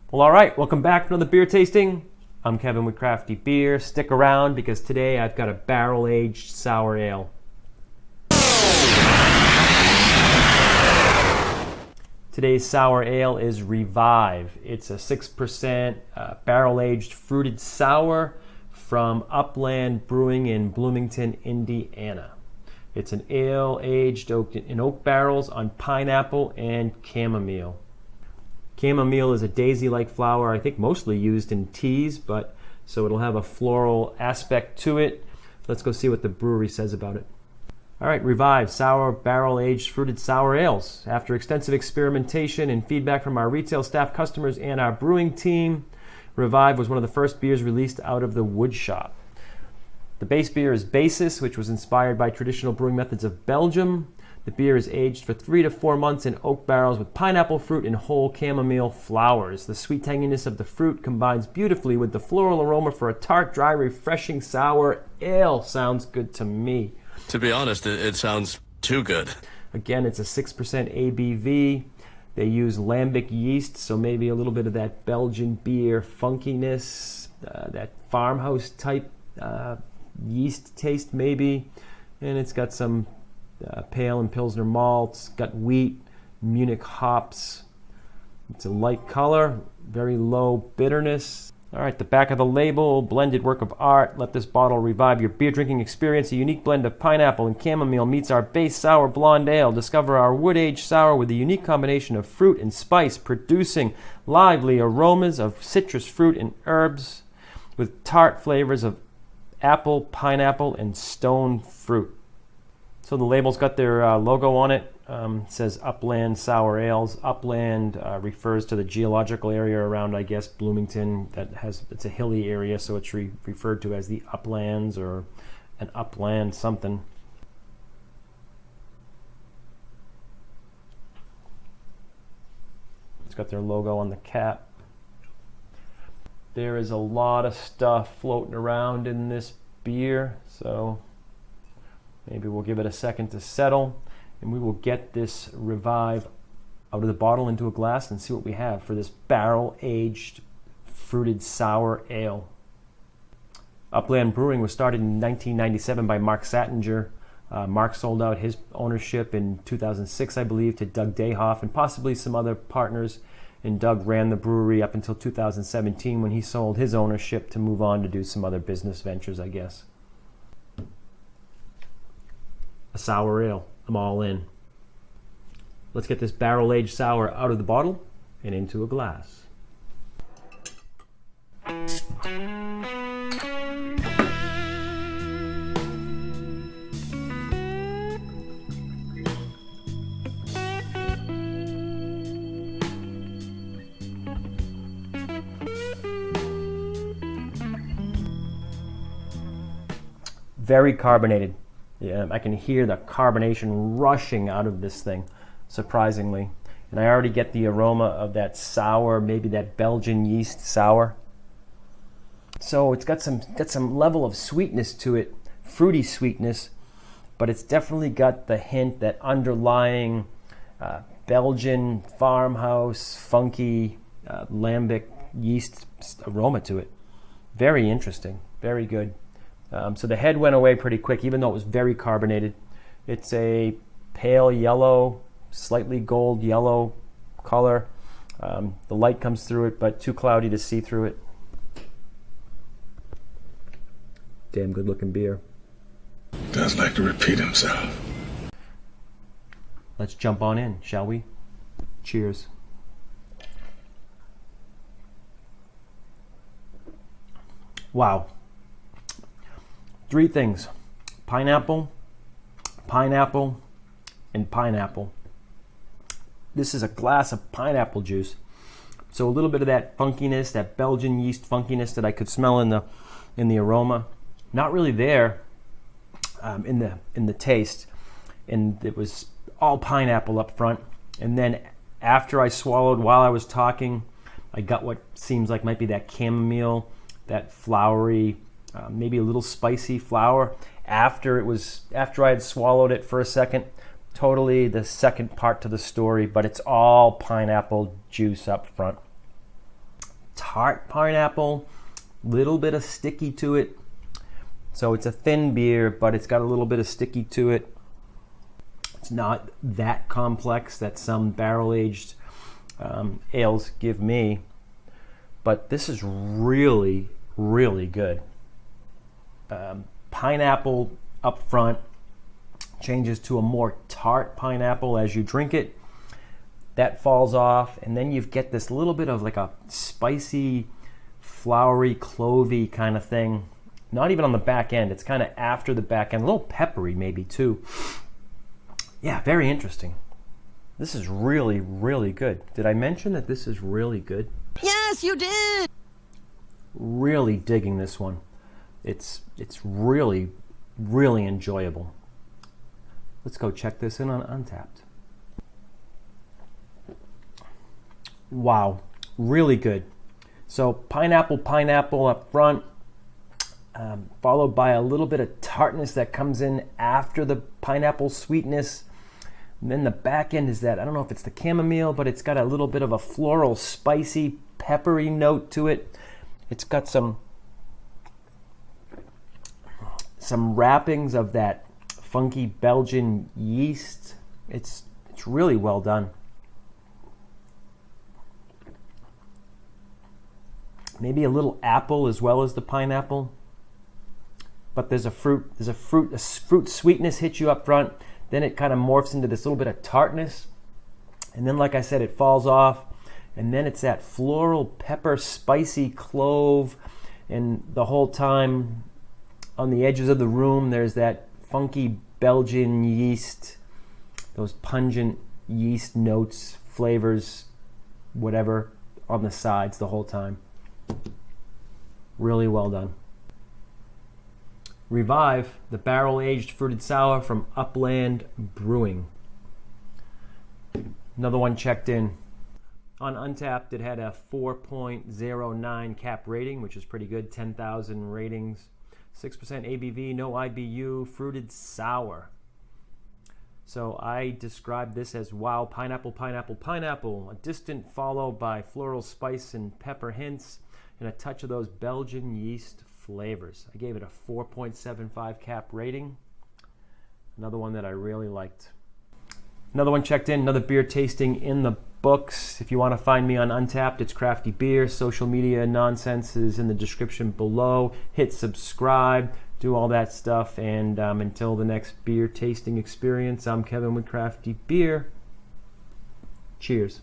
Well, all right, welcome back for another beer tasting. I'm Kevin with CrafTeeBeer. Stick around because today I've got a barrel-aged sour ale. Today's sour ale is Revive. It's a 6% barrel-aged fruited sour from Upland Brewing in Bloomington, Indiana. It's an ale aged in oak barrels on pineapple and chamomile. Chamomile is a daisy-like flower, I think mostly used in teas, but so it'll have a floral aspect to it. Let's go see what the brewery says about it. All right, Revive, sour barrel-aged fruited sour ales. After extensive experimentation and feedback from our retail staff, customers, and our brewing team, Revive was one of the first beers released out of the wood shop. The base beer is Basis, which was inspired by traditional brewing methods of Belgium. The beer is aged for 3 to 4 months in oak barrels with pineapple fruit and whole chamomile flowers. The sweet tanginess of the fruit combines beautifully with the floral aroma for a tart, dry, refreshing sour ale. Sounds good to me. To be honest, it sounds too good. Again, it's a 6% ABV. They use lambic yeast, so maybe a little bit of that Belgian beer funkiness, that farmhouse type yeast taste maybe. And it's got some pale and Pilsner malts, got wheat, Munich hops. It's a light color, very low bitterness. All right, the back of the label, blended work of art. Let this bottle revive your beer drinking experience. A unique blend of pineapple and chamomile meets our base sour blonde ale. Discover our wood-aged sour with a unique combination of fruit and spice, producing lively aromas of citrus fruit and herbs with tart flavors of apple, pineapple, and stone fruit. So the label's got their logo on it. It says Upland Sour Ales. Upland refers to the geological area around, I guess, Bloomington. It's a hilly area, so it's referred to as the Uplands or an upland something. It's got their logo on the cap. There is a lot of stuff floating around in this beer, so maybe we'll give it a second to settle, and we will get this Revive out of the bottle into a glass and see what we have for this barrel-aged fruited sour ale. Upland Brewing was started in 1997 by Mark Sattinger. Mark sold out his ownership in 2006, I believe, to Doug Dayhoff and possibly some other partners, and Doug ran the brewery up until 2017 when he sold his ownership to move on to do some other business ventures, I guess. A sour ale. I'm all in. Let's get this barrel-aged sour out of the bottle and into a glass. Very carbonated. Yeah, I can hear the carbonation rushing out of this thing, surprisingly. And I already get the aroma of that sour, maybe that Belgian yeast sour. So it's got some level of sweetness to it, fruity sweetness, but it's definitely got the hint, that underlying Belgian farmhouse, funky, lambic yeast aroma to it. Very interesting, very good. So the head went away pretty quick, even though it was very carbonated. It's a pale yellow, slightly gold yellow color. The light comes through it, but too cloudy to see through it. Damn good looking beer. Does like to repeat himself. Let's jump on in, shall we? Cheers. Wow. 3 things: pineapple, pineapple, and pineapple. This is a glass of pineapple juice. So a little bit of that funkiness, that Belgian yeast funkiness that I could smell in the aroma. Not really there in the taste. And it was all pineapple up front. And then after I swallowed, while I was talking, I got what seems like might be that chamomile, that flowery, maybe a little spicy flower. After I had swallowed it for a second, totally the second part to the story, but it's all pineapple juice up front. tart pineapple, little bit of sticky to it. So it's a thin beer, but it's got a little bit of sticky to it. It's not that complex that some barrel-aged ales give me, but this is really, really good. Pineapple up front changes to a more tart pineapple as you drink it. That falls off, and then you get this little bit of like a spicy, flowery, clovey kind of thing. Not even on the back end, it's kind of after the back end, a little peppery maybe too. Yeah, very interesting. This is really, really good. Did I mention that this is really good? Yes, you did! Really digging this one. It's really, really enjoyable. Let's go check this in on Untapped. Wow, really good. So pineapple up front, followed by a little bit of tartness that comes in after the pineapple sweetness. And then the back end is that, I don't know if it's the chamomile, but it's got a little bit of a floral, spicy, peppery note to it. It's got some wrappings of that funky Belgian yeast. It's really well done. Maybe a little apple as well as the pineapple. But there's a fruit sweetness hits you up front. Then it kind of morphs into this little bit of tartness. And then, like I said, it falls off. And then it's that floral, pepper, spicy clove. And the whole time on the edges of the room, there's that funky Belgian yeast, those pungent yeast notes, flavors, whatever, on the sides the whole time. Really well done. Revive, the barrel-aged fruited sour from Upland Brewing. Another one checked in. On Untapped, it had a 4.09 cap rating, which is pretty good, 10,000 ratings. 6% ABV, no IBU, fruited sour. So I described this as wow, pineapple, pineapple, pineapple. A distant follow by floral spice and pepper hints, and a touch of those Belgian yeast flavors. I gave it a 4.75 cap rating. Another one that I really liked. Another one checked in, another beer tasting in the books. If you want to find me on Untapped, it's CrafTeeBeer. Social media nonsense is in the description below. Hit subscribe, do all that stuff. And until the next beer tasting experience, I'm Kevin with CrafTeeBeer. Cheers.